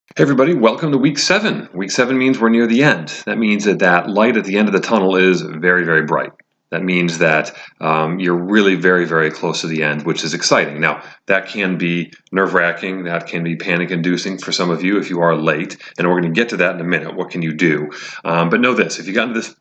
Hey everybody, welcome to week 7. Week 7 means we're near the end. That means that light at the end of the tunnel is very, very bright. That means that you're really very, very close to the end, which is exciting. Now, that can be nerve-wracking, that can be panic-inducing for some of you if you are late, and we're going to get to that in a minute. What can you do? But know this, if you got to this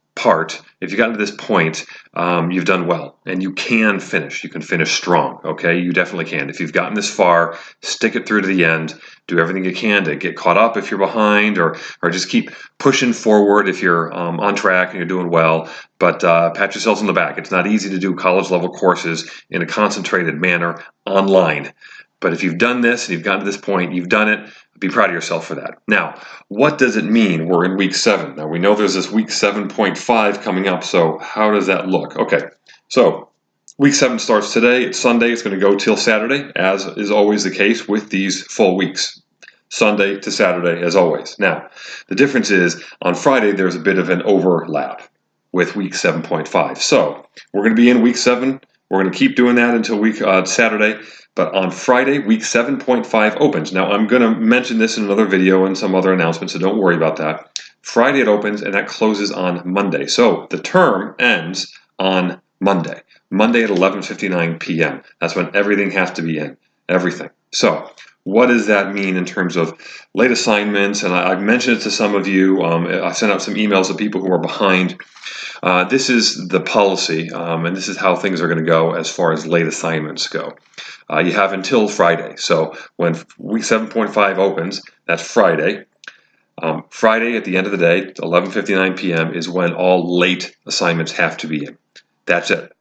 if you got to this point, you've done well, and you can finish. You can finish strong, okay? You definitely can. If you've gotten this far, stick it through to the end. Do everything you can to get caught up if you're behind, or just keep pushing forward if you're on track and you're doing well. But pat yourselves on the back. It's not easy to do college-level courses in a concentrated manner online. But if you've done this and you've gotten to this point, you've done it. Be proud of yourself for that. Now, what does it mean we're in week 7? Now, we know there's this week 7.5 coming up, so how does that look? Okay, so week 7 starts today. It's Sunday. It's going to go till Saturday, as is always the case with these full weeks. Sunday to Saturday, as always. Now, the difference is on Friday, there's a bit of an overlap with week 7.5. So we're going to be in week 7. We're going to keep doing that until week Saturday. But on Friday, week 7.5 opens. Now, I'm going to mention this in another video and some other announcements, so don't worry about that. Friday it opens, and that closes on Monday. So the term ends on Monday. Monday at 11:59 p.m. That's when everything has to be in. Everything. So what does that mean in terms of late assignments? And I've mentioned it to some of you. I sent out some emails to people who are behind. This is the policy, and this is how things are going to go as far as late assignments go. You have until Friday. So when week 7.5 opens, that's Friday. Friday at the end of the day, 11:59 p.m. is when all late assignments have to be in. That's it.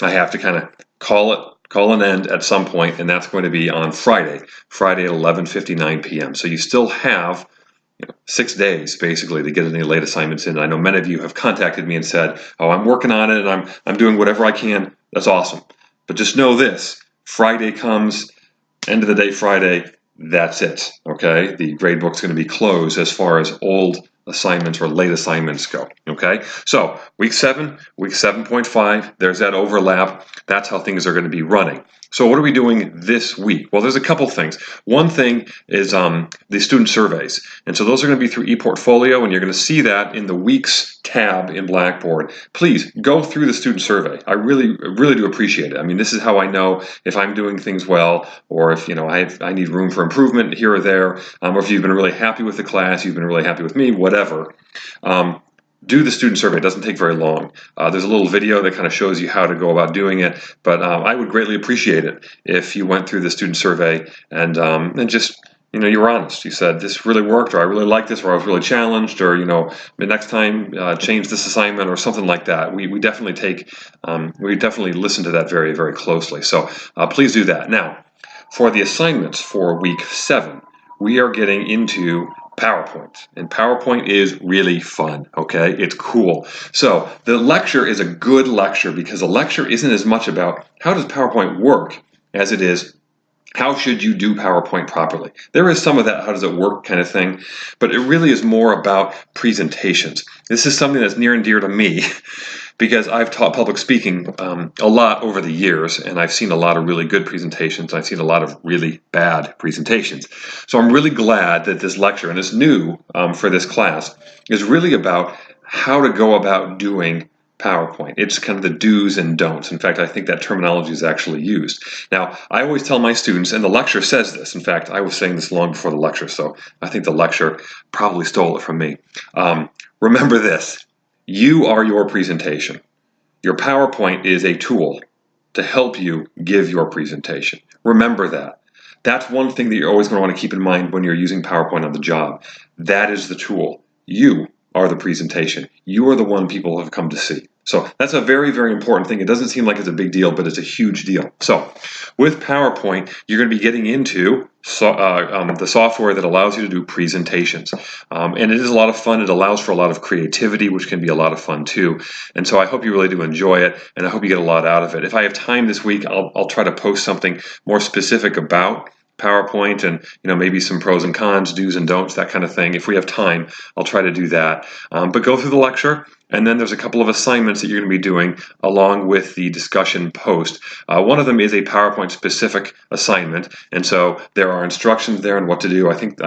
I have to kind of call an end at some point, and that's going to be on Friday at 11:59 p.m. So you still have 6 days basically to get any late assignments in. I know many of you have contacted me and said, "Oh, I'm working on it, and I'm doing whatever I can." That's awesome. But just know this: Friday comes, end of the day Friday, that's it. Okay, the grade book's going to be closed as far as old assignments or late assignments go. Okay, so week 7, week 7.5, there's that overlap. That's how things are going to be running. So what are we doing this week? Well, there's a couple things. One thing is the student surveys. And so those are going to be through ePortfolio, and you're going to see that in the weeks tab in Blackboard. Please go through the student survey. I really do appreciate it. I mean, this is how I know if I'm doing things well, or if I need room for improvement here or there, or if you've been really happy with the class, you've been really happy with me, whatever. Do the student survey. It doesn't take very long. There's a little video that kind of shows you how to go about doing it, but I would greatly appreciate it if you went through the student survey and just, you were honest. You said, this really worked, or I really like this, or I was really challenged, or, the next time change this assignment, or something like that. We definitely we definitely listen to that very, very closely. So please do that. Now, for the assignments for week 7, we are getting into PowerPoint, and PowerPoint is really fun, okay? It's cool. So the lecture is a good lecture because the lecture isn't as much about how does PowerPoint work as it is how should you do PowerPoint properly. There is some of that how does it work kind of thing, but it really is more about presentations. This is something that's near and dear to me because I've taught public speaking a lot over the years, and I've seen a lot of really good presentations. I've seen a lot of really bad presentations. So I'm really glad that this lecture, and it's new for this class, is really about how to go about doing PowerPoint. It's kind of the do's and don'ts. In fact, I think that terminology is actually used. Now, I always tell my students, and the lecture says this. In fact, I was saying this long before the lecture, so I think the lecture probably stole it from me. Remember this. You are your presentation. Your PowerPoint is a tool to help you give your presentation. Remember that. That's one thing that you're always going to want to keep in mind when you're using PowerPoint on the job. That is the tool. You are the presentation. You are the one people have come to see. So that's a very, very important thing. It doesn't seem like it's a big deal, but it's a huge deal. So with PowerPoint, you're going to be getting into the software that allows you to do presentations. And it is a lot of fun. It allows for a lot of creativity, which can be a lot of fun too. And so I hope you really do enjoy it, and I hope you get a lot out of it. If I have time this week, I'll try to post something more specific about PowerPoint and maybe some pros and cons, do's and don'ts, that kind of thing. If we have time, I'll try to do that. But go through the lecture, and then there's a couple of assignments that you're going to be doing along with the discussion post. One of them is a PowerPoint specific assignment, and so there are instructions there on what to do. I think,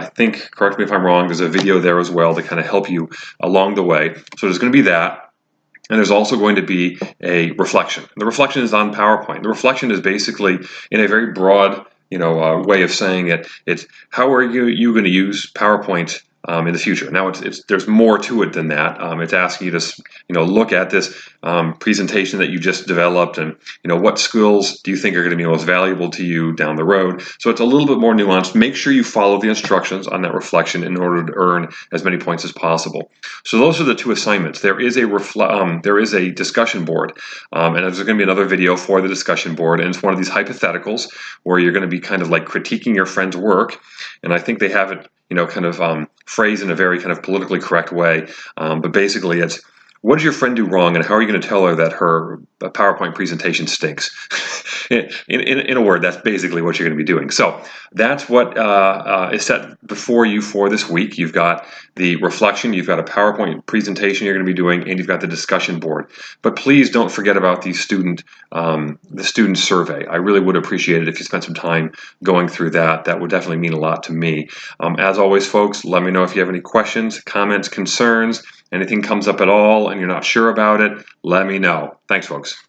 correct me if I'm wrong, there's a video there as well to kind of help you along the way. So there's going to be that. And there's also going to be a reflection. The reflection is on PowerPoint. The reflection is basically, in a very broad way of saying it, it's how are you going to use PowerPoint in the future. Now, there's more to it than that. It's asking you to look at this presentation that you just developed, and what skills do you think are going to be most valuable to you down the road. So it's a little bit more nuanced. Make sure you follow the instructions on that reflection in order to earn as many points as possible. So those are the two assignments. There is a discussion board, and there's going to be another video for the discussion board, and it's one of these hypotheticals where you're going to be kind of like critiquing your friend's work, and I think they have it kind of phrased in a very kind of politically correct way, but basically it's, what did your friend do wrong, and how are you going to tell her that her PowerPoint presentation stinks? in a word, that's basically what you're going to be doing. So that's what is set before you for this week. You've got the reflection, you've got a PowerPoint presentation you're going to be doing, and you've got the discussion board. But please don't forget about the student survey. I really would appreciate it if you spent some time going through that. That would definitely mean a lot to me. As always, folks, let me know if you have any questions, comments, concerns. Anything comes up at all and you're not sure about it, let me know. Thanks, folks.